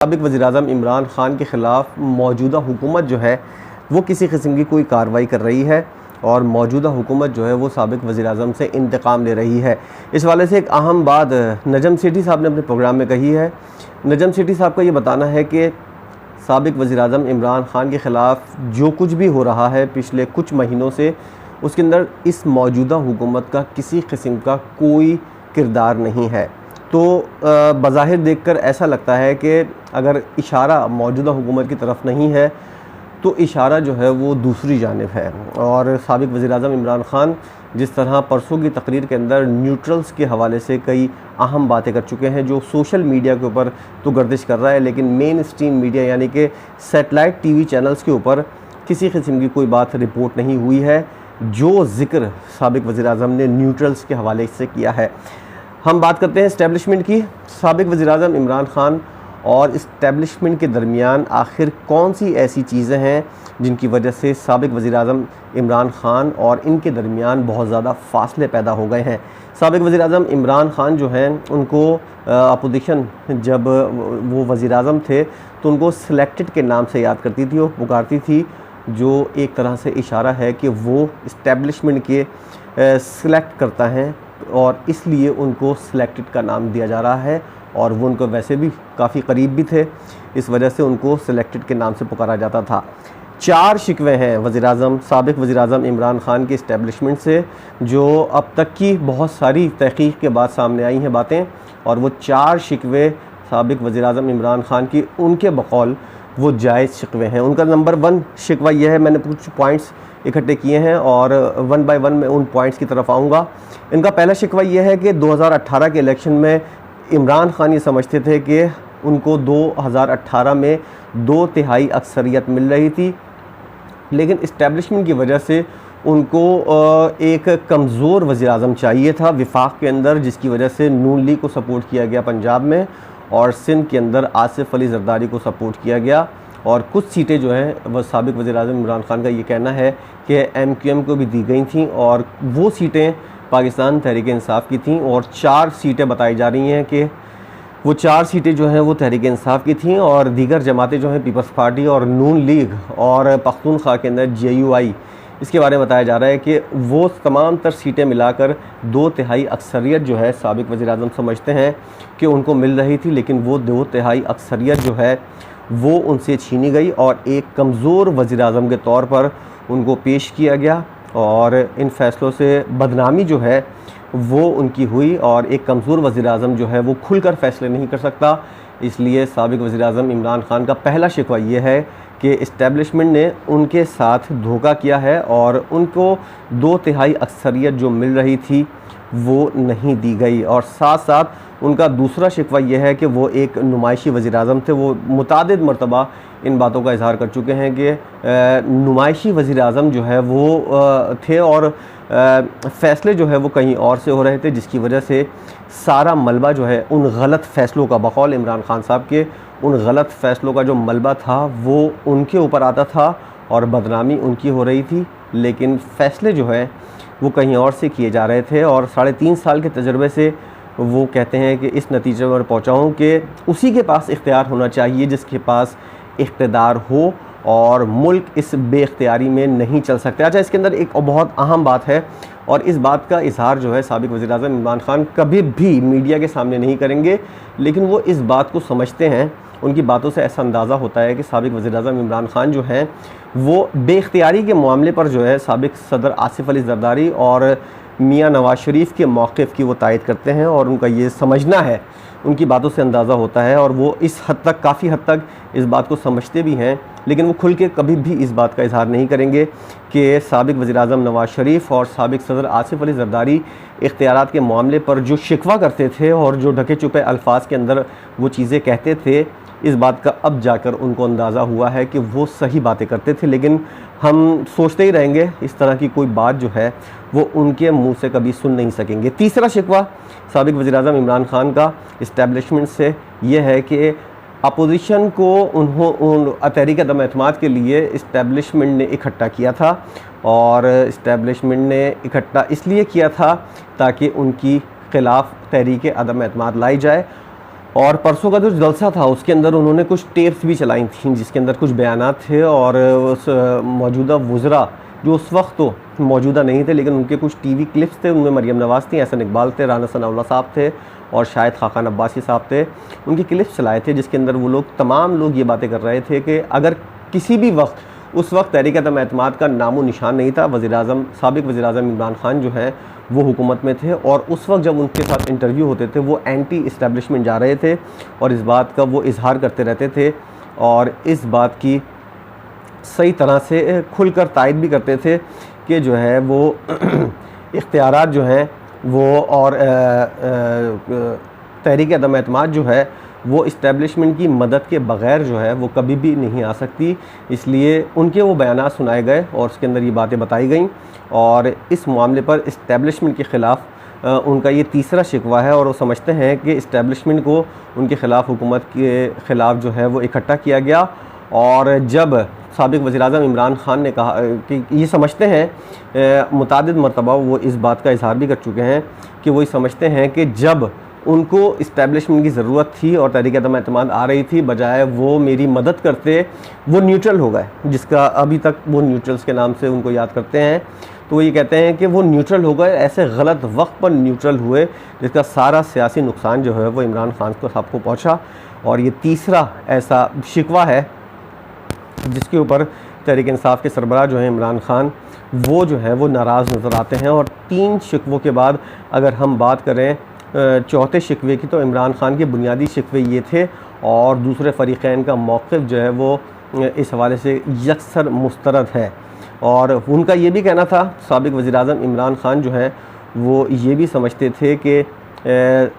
साबिक़ वज़ीर-ए-आज़म इमरान ख़ान के ख़िलाफ़ मौजूदा हुकूमत जो है वो किसी किस्म की कोई कार्रवाई कर रही है और मौजूदा हुकूमत जो है वो साबिक़ वज़ीर-ए-आज़म से इंतकाम ले रही है। इस हवाले से एक अहम बात नजम सेठी साहब ने अपने प्रोग्राम में कही है। नजम सेठी साहब का ये बताना है कि साबिक़ वज़ीर-ए-आज़म इमरान ख़ान के ख़िलाफ़ जो कुछ भी हो रहा है पिछले कुछ महीनों से, उसके अंदर इस मौजूदा हुकूमत का किसी किस्म का कोई किरदार नहीं है। तो बज़ाहिर देखकर ऐसा लगता है कि अगर इशारा मौजूदा हुकूमत की तरफ नहीं है तो इशारा जो है वो दूसरी जानिब है। और साबिक़ वज़ीर-ए-आज़म इमरान ख़ान जिस तरह परसों की तकरीर के अंदर न्यूट्रल्स के हवाले से कई अहम बातें कर चुके हैं, जो सोशल मीडिया के ऊपर तो गर्दिश कर रहा है, लेकिन मेन स्ट्रीम मीडिया यानी कि सैटेलाइट टीवी चैनल्स के ऊपर किसी किस्म की कोई बात रिपोर्ट नहीं हुई है जो ज़िक्र साबिक़ वज़ीर-ए-आज़म ने न्यूट्रल्स के हवाले से किया है। हम बात करते हैं इस्टेब्लिशमेंट की। साबिक़ वज़ीर-ए-आज़म इमरान ख़ान और इस्टेब्लिशमेंट के दरमियान आखिर कौन सी ऐसी चीज़ें हैं जिनकी वजह से साबिक़ वज़ीर-ए-आज़म इमरान ख़ान और इनके दरमियान बहुत ज़्यादा फ़ासले पैदा हो गए हैं। साबिक़ वज़ीर-ए-आज़म इमरान ख़ान जो हैं उनको अपोजिशन जब वो वज़ीर-ए-आज़म थे तो उनको सिलेक्टेड के नाम से याद करती थी और पुकारती थी, जो एक तरह से इशारा है कि वो इस्टेब्लिशमेंट के सिलेक्ट करता है और इसलिए उनको सिलेक्टेड का नाम दिया जा रहा है। और वो उनको वैसे भी काफ़ी करीब भी थे, इस वजह से उनको सिलेक्टेड के नाम से पुकारा जाता था। 4 शिकवे हैं वज़ीर-ए-आज़म साबिक़ वज़ीर-ए-आज़म इमरान ख़ान के इस्टेब्लिशमेंट से, जो अब तक की बहुत सारी तहक़ीक़ के बाद सामने आई हैं बातें। और वो 4 शिकवे साबिक़ वज़ीर-ए-आज़म इमरान ख़ान की उनके बक़ौल वो जायज़ शिकवे हैं। उनका नंबर 1 शिकवा यह है, मैंने कुछ पॉइंट्स इकट्ठे किए हैं और 1 बाय 1 मैं उन पॉइंट्स की तरफ आऊँगा। इनका पहला शिकवा यह है कि 2018 के इलेक्शन में इमरान ख़ान ये समझते थे कि उनको 2018 में 2/3 अक्सरियत मिल रही थी, लेकिन इस्टेब्लिशमेंट की वजह से उनको एक कमज़ोर वज़ीर-ए-आज़म चाहिए था विफ़ाक़ के अंदर, जिसकी वजह से नून लीग को सपोर्ट किया गया पंजाब में और सिंध के अंदर आसिफ अली ज़रदारी को सपोर्ट किया गया। और कुछ सीटें जो हैं वह साबिक़ वज़ीर-ए-आज़म इमरान ख़ान का ये कहना है कि MQM को भी दी गई थीं और वो सीटें पाकिस्तान तहरीक-ए-इंसाफ़ की थीं। और 4 सीटें बताई जा रही हैं कि वो 4 सीटें जो हैं वो तहरीक-ए-इंसाफ़ की थीं और दीगर जमातें जो हैं पीपल्स पार्टी और नून लीग और पख्तूनख्वा के अंदर JUI, इसके बारे में बताया जा रहा है कि वो तमाम तर सीटें मिलाकर 2/3 अक्सरियत जो है साबिक़ वज़ीर-ए-आज़म समझते हैं कि उनको मिल रही थी, लेकिन वो 2/3 अक्सरियत जो है वो उनसे छीनी गई और एक कमज़ोर वज़ीर-ए-आज़म के तौर पर उनको पेश किया गया। और इन फ़ैसलों से बदनामी जो है वो उनकी हुई और एक कमज़ोर वज़ीर-ए-आज़म जो है वो खुलकर फ़ैसले नहीं कर सकता। इसलिए साबिक़ वज़ीर-ए-आज़म इमरान ख़ान का पहला शिकवा ये है कि इस्टेब्लिशमेंट ने उनके साथ धोखा किया है और उनको 2/3 अक्सरियत जो मिल रही थी वो नहीं दी गई। और साथ साथ उनका दूसरा शिकवा यह है कि वो एक नुमाइशी वज़ीर-ए-आज़म थे। वो मुतादिद मरतबा इन बातों का इज़हार कर चुके हैं कि नुमाइशी वज़ीर-ए-आज़म जो है वो थे और फ़ैसले जो है वो कहीं और से हो रहे थे, जिसकी वजह से सारा मलबा जो है उन गलत फ़ैसलों का, बक़ौल इमरान ख़ान साहब के, उन गलत फ़ैसलों का जो मलबा था वो उनके ऊपर आता था और बदनामी उनकी हो रही थी, लेकिन फ़ैसले जो है वो कहीं और से किए जा रहे थे। और 3.5 साल के तजर्बे से वो कहते हैं कि इस नतीजे पर पहुँचा हूँ कि उसी के पास इख्तियार होना चाहिए जिसके पास इख्तिदार हो और मुल्क इस बेख्तियारी में नहीं चल सकते। अच्छा, इसके अंदर एक बहुत अहम बात है और इस बात का इज़हार जो है साबिक़ वज़ीर-ए-आज़म इमरान ख़ान कभी भी मीडिया के सामने नहीं करेंगे, लेकिन वो इस बात को समझते हैं। उनकी बातों से ऐसा अंदाज़ा होता है कि साबिक़ वज़ीर-ए-आज़म इमरान ख़ान जो हैं वो बेख्तियारी के मामले पर जो है साबिक़ सदर आसिफ अली ज़रदारी और मियाँ नवाज़ शरीफ के मौक़िफ़ की वो तायद करते हैं और उनका ये समझना है, उनकी बातों से अंदाज़ा होता है और वो इस हद तक, काफ़ी हद तक इस बात को समझते भी हैं, लेकिन वो खुल के कभी भी इस बात का इज़हार नहीं करेंगे कि साबिक़ वज़ीर-ए-आज़म नवाज़ शरीफ और साबिक़ सदर आसिफ अली ज़रदारी इख्तियारात के मामले पर जो शिकवा करते थे और जो ढके छुपे अल्फाज के अंदर वो चीज़ें कहते थे, इस बात का अब जाकर उनको अंदाज़ा हुआ है कि वो सही बातें करते थे। लेकिन हम सोचते ही रहेंगे, इस तरह की कोई बात जो है वो उनके मुंह से कभी सुन नहीं सकेंगे। तीसरा शिकवा साबिक़ वज़ीर-ए-आज़म इमरान ख़ान का इस्टेब्लिशमेंट से ये है कि अपोजिशन को उन तहरीक अदम एतमाद के लिए इस्टेब्लिशमेंट ने इकट्ठा किया था और इस्टेब्लिशमेंट ने इकट्ठा इसलिए किया था ताकि उनकी ख़िलाफ़ तहरीक अदम एतमाद लाई जाए और परसों का जो जलसा था उसके अंदर उन्होंने कुछ टेप्स भी चलाई थी जिसके अंदर कुछ बयानात थे, और उस मौजूदा वज़रा जो उस वक्त तो मौजूदा नहीं थे लेकिन उनके कुछ टीवी क्लिप्स थे, उनमें मरियम नवाज़ थी, एहसन इकबाल थे, राना सनाउल्लाह साहब थे और शायद खाकान अब्बासी साहब थे। उनके क्लिप्स चलाए थे जिसके अंदर वो लोग तमाम लोग ये बातें कर रहे थे कि अगर किसी भी वक्त उस वक्त तहरीक-ए-एतमाद का नामो निशान नहीं था, वज़ीर-ए-आज़म साबिक़ वज़ीर-ए-आज़म इमरान खान जो है वो हुकूमत में थे और उस वक्त जब उनके साथ इंटरव्यू होते थे वो एंटी इस्टेब्लिशमेंट जा रहे थे और इस बात का वो इजहार करते रहते थे और इस बात की सही तरह से खुलकर तायद भी करते थे कि जो है वो इख्तियारात जो हैं वो और तहरीक-ए-एतमाद जो है वो इस्टेब्लिशमेंट की मदद के बग़ैर जो है वो कभी भी नहीं आ सकती। इसलिए उनके वो बयानात सुनाए गए और उसके अंदर ये बातें बताई गईं और इस मामले पर इस्टेब्लिशमेंट के ख़िलाफ़ उनका ये तीसरा शिकवा है और वो समझते हैं कि इस्टेब्लिशमेंट को उनके ख़िलाफ़ हुकूमत के ख़िलाफ़ जो है वो इकट्ठा किया गया। और जब साबिक़ वज़ीर-ए-आज़म इमरान खान ने कहा कि ये समझते हैं, मुतादिद मरतबा वो इस बात का इजहार भी कर चुके हैं कि वो ये समझते हैं कि जब उनको इस्टेब्लिशमेंट की ज़रूरत थी और तहरीक-ए-एतमाद आ रही थी, बजाय वो मेरी मदद करते वो न्यूट्रल हो गए, जिसका अभी तक वो न्यूट्रल्स के नाम से उनको याद करते हैं। तो वो ये कहते हैं कि वो न्यूट्रल हो गए, ऐसे गलत वक्त पर न्यूट्रल हुए जिसका सारा सियासी नुकसान जो है वो इमरान खान को सबको पहुँचा। और ये तीसरा ऐसा शिकवा है जिसके ऊपर तहरीक इंसाफ के सरबराह जो है इमरान खान वो जो है वो नाराज़ नज़र आते हैं। और 3 शिकवों के बाद अगर हम बात करें चौथे शिकवे की, तो इमरान खान के बुनियादी शिकवे ये थे और दूसरे फ़रीक़ैन का मौक़िफ़ जो है वो इस हवाले से यकसर मुस्तरद है। और उनका ये भी कहना था, साबिक़ वज़ीर-ए-आज़म इमरान खान जो है वो ये भी समझते थे कि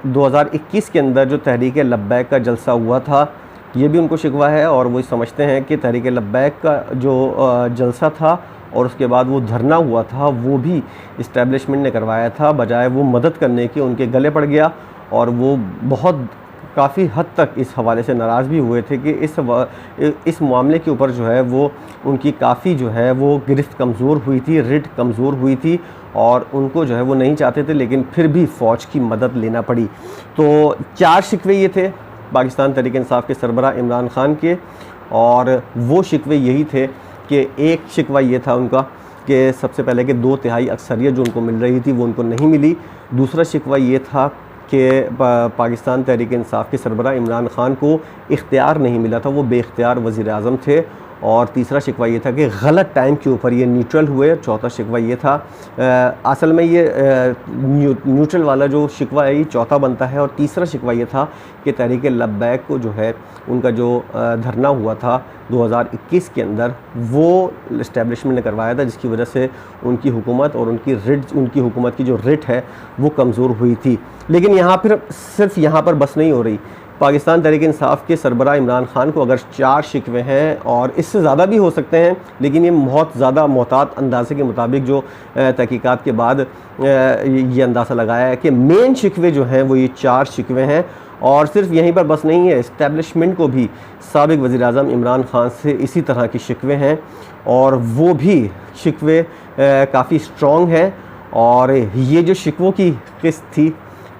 2021 के अंदर जो तहरीक लब्बैक का जलसा हुआ था ये भी उनको शिकवा है और वो समझते हैं कि तहरीक लब्बैक का जो जलसा था और उसके बाद वो धरना हुआ था वो भी इस्टेब्लिशमेंट ने करवाया था, बजाय वो मदद करने के उनके गले पड़ गया। और वो बहुत काफ़ी हद तक इस हवाले से नाराज़ भी हुए थे कि इस मामले के ऊपर जो है वो उनकी काफ़ी जो है वो गिरफ्त कमज़ोर हुई थी, रिट कमज़ोर हुई थी और उनको जो है वो नहीं चाहते थे लेकिन फिर भी फ़ौज की मदद लेना पड़ी। तो 4 शिकवे ये थे पाकिस्तान तहरीक इंसाफ के सरबराह इमरान खान के, और वो शिकवे यही थे कि एक शिकवा ये था उनका कि सबसे पहले कि 2/3 अक्सरियत जो उनको मिल रही थी वो उनको नहीं मिली। दूसरा शिकवा ये था कि पाकिस्तान तहरीक इंसाफ के सरबराह इमरान खान को इख्तियार नहीं मिला था, वो बेइख्तियार वज़ीर-ए-आज़म थे। और तीसरा शिकवा ये था कि गलत टाइम के ऊपर ये न्यूट्रल हुए। चौथा शिकवा ये था, असल में ये न्यूट्रल वाला जो शिकवा है ये चौथा बनता है। और तीसरा शिकवा ये था कि तहरीक लब्बैक को जो है उनका जो धरना हुआ था 2021 के अंदर वो इस्टेब्लिशमेंट ने करवाया था, जिसकी वजह से उनकी हुकूमत और उनकी हुकूमत की जो रिट है वो कमज़ोर हुई थी। लेकिन यहाँ पर सिर्फ यहाँ पर बस नहीं हो रही। पाकिस्तान तहरीक इंसाफ के सरबराह इमरान खान को अगर 4 शिकवे हैं और इससे ज़्यादा भी हो सकते हैं, लेकिन ये बहुत ज़्यादा मोहतात अंदाज़े के मुताबिक जो तहकीकात के बाद ये अंदाज़ा लगाया है कि मेन शिकवे जो हैं वो ये 4 शिकवे हैं। और सिर्फ यहीं पर बस नहीं है, इस्टेब्लिशमेंट को भी साबिक़ वज़ीर-ए-आज़म इमरान खान से इसी तरह के शिकवे हैं और वो भी शिकवे काफ़ी स्ट्रॉन्ग हैं। और ये जो शिकवों की किस्त थी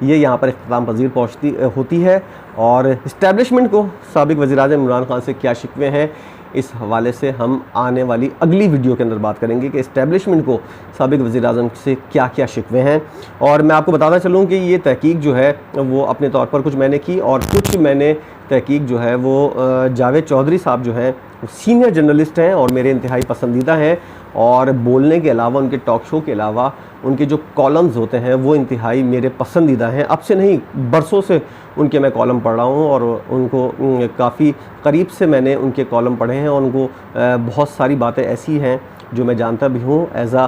ये यहाँ पर इख्तिताम पज़ीर होती है। और इस्टेब्लिशमेंट को साबिक़ वज़ीर-ए-आज़म इमरान खान से क्या शिकवे हैं, इस हवाले से हम आने वाली अगली वीडियो के अंदर बात करेंगे कि इस्टेब्लिशमेंट को साबिक़ वज़ीर-ए-आज़म से क्या क्या शिकवे हैं। और मैं आपको बताता चलूँ कि ये तहकीक जो है वो अपने तौर पर कुछ मैंने की और कुछ मैंने तहकीक जो है वो जावेद चौधरी साहब जो हैं सीनियर जर्नलिस्ट हैं और मेरे इंतहाई पसंदीदा हैं। और बोलने के अलावा, उनके टॉक शो के अलावा उनके जो कॉलम्स होते हैं वो इंतहाई मेरे पसंदीदा हैं। अब से नहीं, बरसों से उनके मैं कॉलम पढ़ रहा हूँ और उनको काफ़ी करीब से मैंने उनके कॉलम पढ़े हैं और उनको बहुत सारी बातें ऐसी हैं जो मैं जानता भी हूँ एज़ आ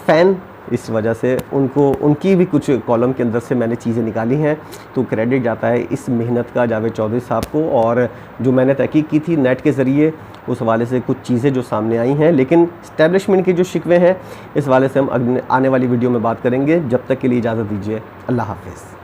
फ़ैन। इस वजह से उनकी भी कुछ कॉलम के अंदर से मैंने चीज़ें निकाली हैं, तो क्रेडिट जाता है इस मेहनत का जावेद चौधरी साहब को। और जो मैंने तहकीक की थी नेट के ज़रिए, उस हवाले से कुछ चीज़ें जो सामने आई हैं। लेकिन इस्टेब्लिशमेंट के जो शिकवे हैं इस हवाले से हम आने वाली वीडियो में बात करेंगे। जब तक के लिए इजाज़त दीजिए, अल्लाह हाफ़िज़।